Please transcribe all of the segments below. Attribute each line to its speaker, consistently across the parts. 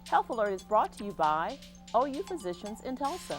Speaker 1: Health Alert is brought to you by OU Physicians in Tulsa.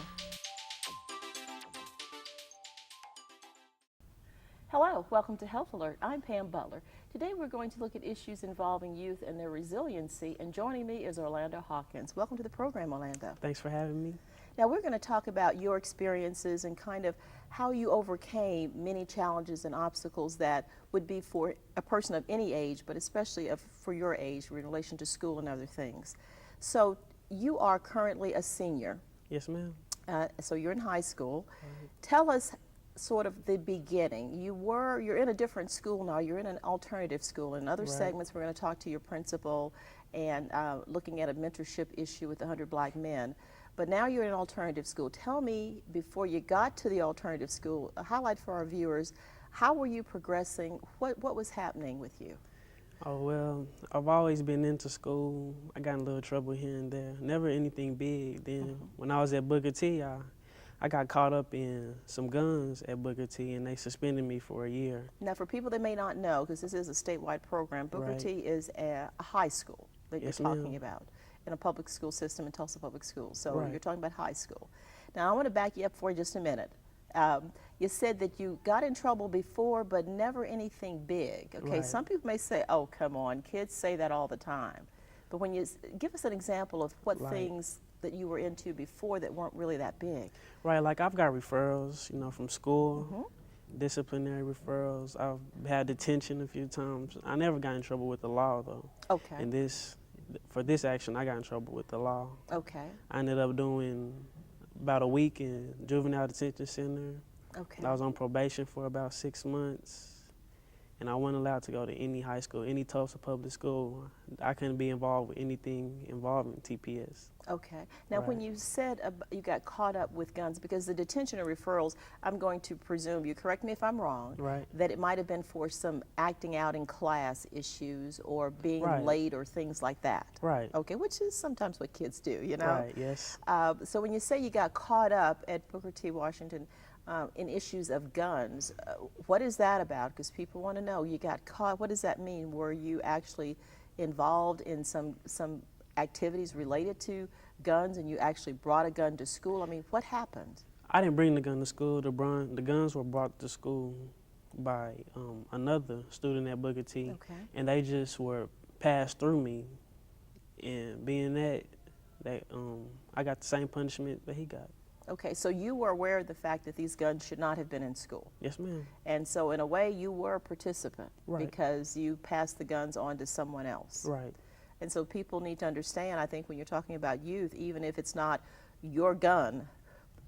Speaker 1: Hello, welcome to Health Alert. I'm Pam Butler. Today we're going to look at issues involving youth and their resiliency, and joining me is Orlando Hawkins. Welcome to the program, Orlando.
Speaker 2: Thanks for having me.
Speaker 1: Now we're going to talk about your experiences and kind of how you overcame many challenges and obstacles that would be for a person of any age, but especially for your age in relation to school and other things. So you are currently a senior.
Speaker 2: Yes, ma'am.
Speaker 1: So you're in high school. Tell us sort of the beginning. You're in a different school now. You're in an alternative school. In other segments, we're going to talk to your principal and looking at a mentorship issue with 100 Black men. But now you're in an alternative school. Tell me, before you got to the alternative school, a highlight for our viewers, how were you progressing? What was happening with you?
Speaker 2: Oh, well, I've always been into school. I got in a little trouble here and there. Never anything big. Then when I was at Booker T, I got caught up in some guns at Booker T, and they suspended me for a year.
Speaker 1: Now, for people that may not know, because this is a statewide program, Booker T is a high school that you're talking about in a public school system in Tulsa Public Schools. So you're talking about high school. Now, I want to back you up for just a minute. You said that you got in trouble before, but never anything big. Okay, some people may say, oh, come on, kids say that all the time. But when you give us an example of what things that you were into before that weren't really that big.
Speaker 2: Right, like I've got referrals, from school, disciplinary referrals. I've had detention a few times. I never got in trouble with the law, though.
Speaker 1: Okay.
Speaker 2: And for this action, I got in trouble with the law.
Speaker 1: Okay.
Speaker 2: I ended up doing about a week in juvenile detention center.
Speaker 1: Okay.
Speaker 2: I was on probation for about 6 months, and I wasn't allowed to go to any high school, any Tulsa public school. I couldn't be involved with anything involving TPS.
Speaker 1: Okay. Now, when you said you got caught up with guns, because the detention and referrals, I'm going to presume, you correct me if I'm wrong, that it might have been for some acting out in class issues or being late or things like that.
Speaker 2: Right.
Speaker 1: Okay, which is sometimes what kids do, you know?
Speaker 2: Right, yes.
Speaker 1: So when you say you got caught up at Booker T. Washington in issues of guns, what is that about? Because people want to know, you got caught, what does that mean? Were you actually involved in some activities related to guns, and you actually brought a gun to school? I mean, what happened?
Speaker 2: I didn't bring the gun to school. The guns were brought to school by another student at Booker T, and they just were passed through me. And being that I got the same punishment that he got.
Speaker 1: Okay, so you were aware of the fact that these guns should not have been in school.
Speaker 2: Yes, ma'am.
Speaker 1: And so in a way, you were a participant because you passed the guns on to someone else.
Speaker 2: Right.
Speaker 1: And so people need to understand, I think, when you're talking about youth, even if it's not your gun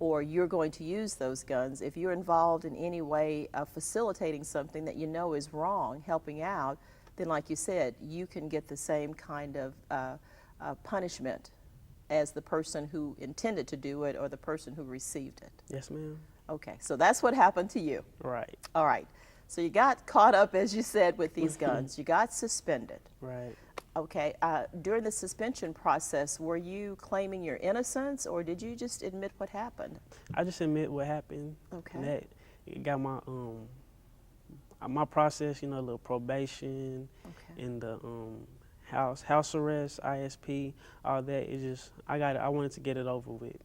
Speaker 1: or you're going to use those guns, if you're involved in any way of facilitating something that you know is wrong, helping out, then like you said, you can get the same kind of punishment as the person who intended to do it or the person who received it.
Speaker 2: Yes, ma'am.
Speaker 1: Okay, so that's what happened to you.
Speaker 2: Right.
Speaker 1: All right. So you got caught up, as you said, with these guns. You got suspended.
Speaker 2: Right.
Speaker 1: Okay, during the suspension process, were you claiming your innocence, or did you just admit what happened?
Speaker 2: I just admit what happened.
Speaker 1: Okay.
Speaker 2: And that it got my process, a little probation, and the house arrest, ISP, all that. I wanted to get it over with.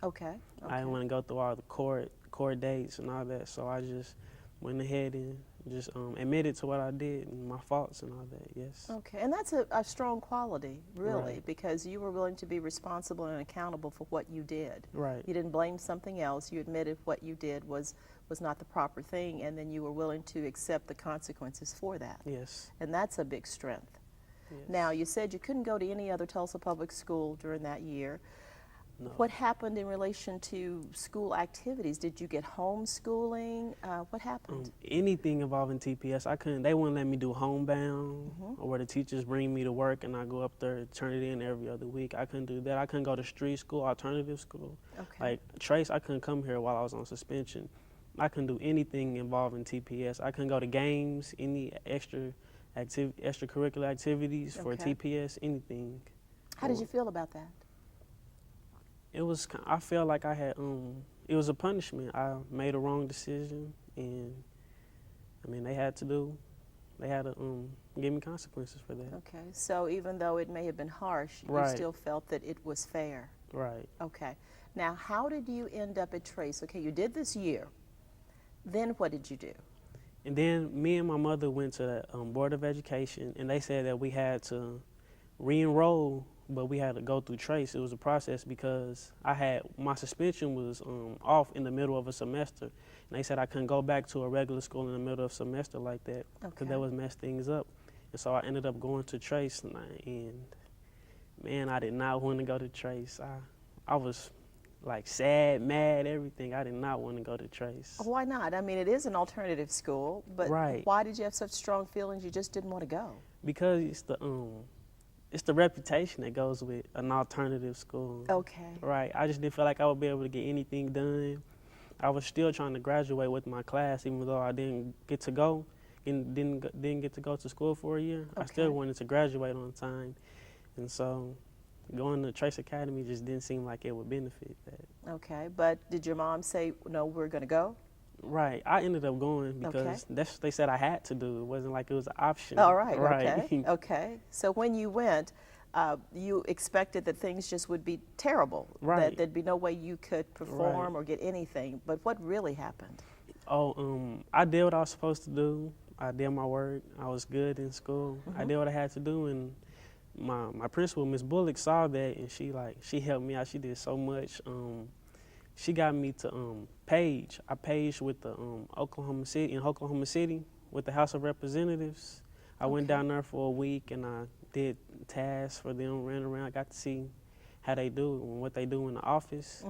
Speaker 1: Okay.
Speaker 2: I didn't want to go through all the court dates and all that, so I just went ahead and just admitted to what I did and my faults and all that, yes.
Speaker 1: Okay, and that's a strong quality, really, because you were willing to be responsible and accountable for what you did.
Speaker 2: Right.
Speaker 1: You didn't blame something else. You admitted what you did was not the proper thing, and then you were willing to accept the consequences for that.
Speaker 2: Yes.
Speaker 1: And that's a big strength.
Speaker 2: Yes.
Speaker 1: Now, you said you couldn't go to any other Tulsa public school during that year.
Speaker 2: No.
Speaker 1: What happened in relation to school activities? Did you get homeschooling? What happened?
Speaker 2: Anything involving TPS, I couldn't. They wouldn't let me do homebound, or where the teachers bring me to work and I go up there and turn it in every other week. I couldn't do that. I couldn't go to street school, alternative school. Okay. Like TRAICE, I couldn't come here while I was on suspension. I couldn't do anything involving TPS. I couldn't go to games, any extracurricular activities for TPS, anything.
Speaker 1: How did you feel about that?
Speaker 2: I felt like I had, it was a punishment. I made a wrong decision, and I mean, they had to do they had to give me consequences for that.
Speaker 1: Okay, so even though it may have been harsh, you still felt that it was fair.
Speaker 2: Right.
Speaker 1: Okay. Now, how did you end up at TRAICE? Okay, you did this year. Then what did you do?
Speaker 2: And then me and my mother went to the Board of Education, and they said that we had to re-enroll, but we had to go through TRAICE. It was a process because my suspension was off in the middle of a semester, and they said I couldn't go back to a regular school in the middle of a semester like that because that would mess things up. And so I ended up going to TRAICE, and man, I did not want to go to TRAICE. I was like sad, mad, everything. I did not want to go to TRAICE.
Speaker 1: Why not? I mean, it is an alternative school, but why did you have such strong feelings you just didn't want to go?
Speaker 2: Because it's the reputation that goes with an alternative school.
Speaker 1: Okay.
Speaker 2: Right. I just didn't feel like I would be able to get anything done. I was still trying to graduate with my class, even though I didn't get to go and didn't get to go to school for a year. I still wanted to graduate on time, and so going to TRAICE Academy just didn't seem like it would benefit that.
Speaker 1: Okay, but did your mom say, no, we're going to go?
Speaker 2: Right. I ended up going because that's what they said I had to do. It wasn't like it was an option.
Speaker 1: All right. Okay. Okay. So when you went, you expected that things just would be terrible, that there'd be no way you could perform or get anything. But what really happened?
Speaker 2: I did what I was supposed to do. I did my work. I was good in school. I did what I had to do, and my principal, Ms. Bullock, saw that, and she helped me out. She did so much. She got me to page. I paged with the Oklahoma City with the House of Representatives. I went down there for a week, and I did tasks for them, ran around. I got to see how they do it and what they do in the office.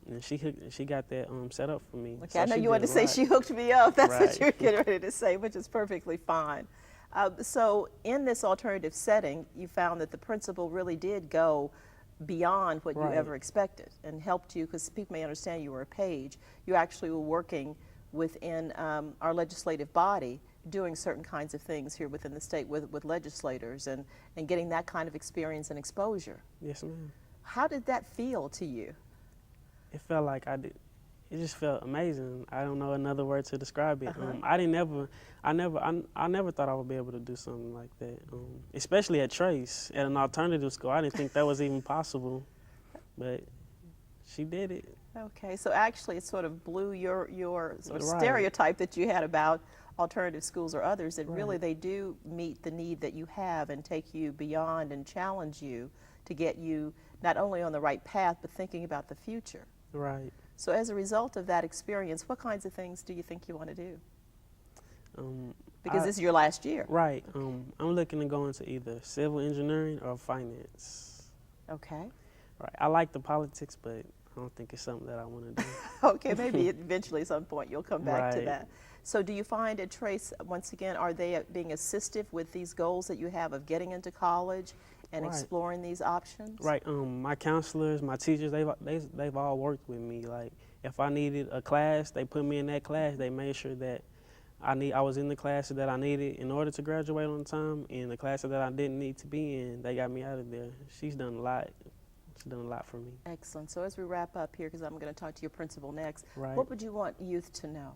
Speaker 2: And she got that set up for me.
Speaker 1: Okay,
Speaker 2: so
Speaker 1: I know you wanted to say she hooked me up. That's what you're getting ready to say, which is perfectly fine. So in this alternative setting, you found that the principal really did go beyond what you ever expected and helped you, because people may understand you were a page. You actually were working within our legislative body, doing certain kinds of things here within the state with legislators and getting that kind of experience and exposure.
Speaker 2: Yes, ma'am.
Speaker 1: How did that feel to you?
Speaker 2: It felt like it just felt amazing. I don't know another word to describe it. I never thought I would be able to do something like that, especially at TRAICE, at an alternative school. I didn't think that was even possible, but she did it.
Speaker 1: Okay, so actually it sort of blew your sort of stereotype that you had about alternative schools or others, that really they do meet the need that you have and take you beyond and challenge you to get you not only on the right path, but thinking about the future.
Speaker 2: Right.
Speaker 1: So as a result of that experience, what kinds of things do you think you want to do? Because this is your last year.
Speaker 2: Right. I'm looking to go into either civil engineering or finance.
Speaker 1: Okay.
Speaker 2: Right. I like the politics, but I don't think it's something that I want to do.
Speaker 1: Okay, maybe eventually at some point you'll come back to that. So do you find at TRAICE, once again, are they being assistive with these goals that you have of getting into college and exploring these options? Right.
Speaker 2: My counselors, my teachers, they've all worked with me. Like, if I needed a class, they put me in that class. They made sure that I was in the classes that I needed in order to graduate on time, and the classes that I didn't need to be in, they got me out of there. She's done a lot. She's done a lot for me.
Speaker 1: Excellent. So as we wrap up here, because I'm going to talk to your principal next, what would you want youth to know?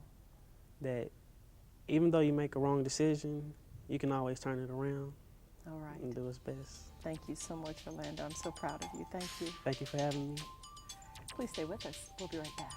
Speaker 2: That even though you make a wrong decision, you can always turn it around.
Speaker 1: All right.
Speaker 2: And do its best.
Speaker 1: Thank you so much, Orlando. I'm so proud of you. Thank you.
Speaker 2: Thank you for having me.
Speaker 1: Please stay with us. We'll be right back.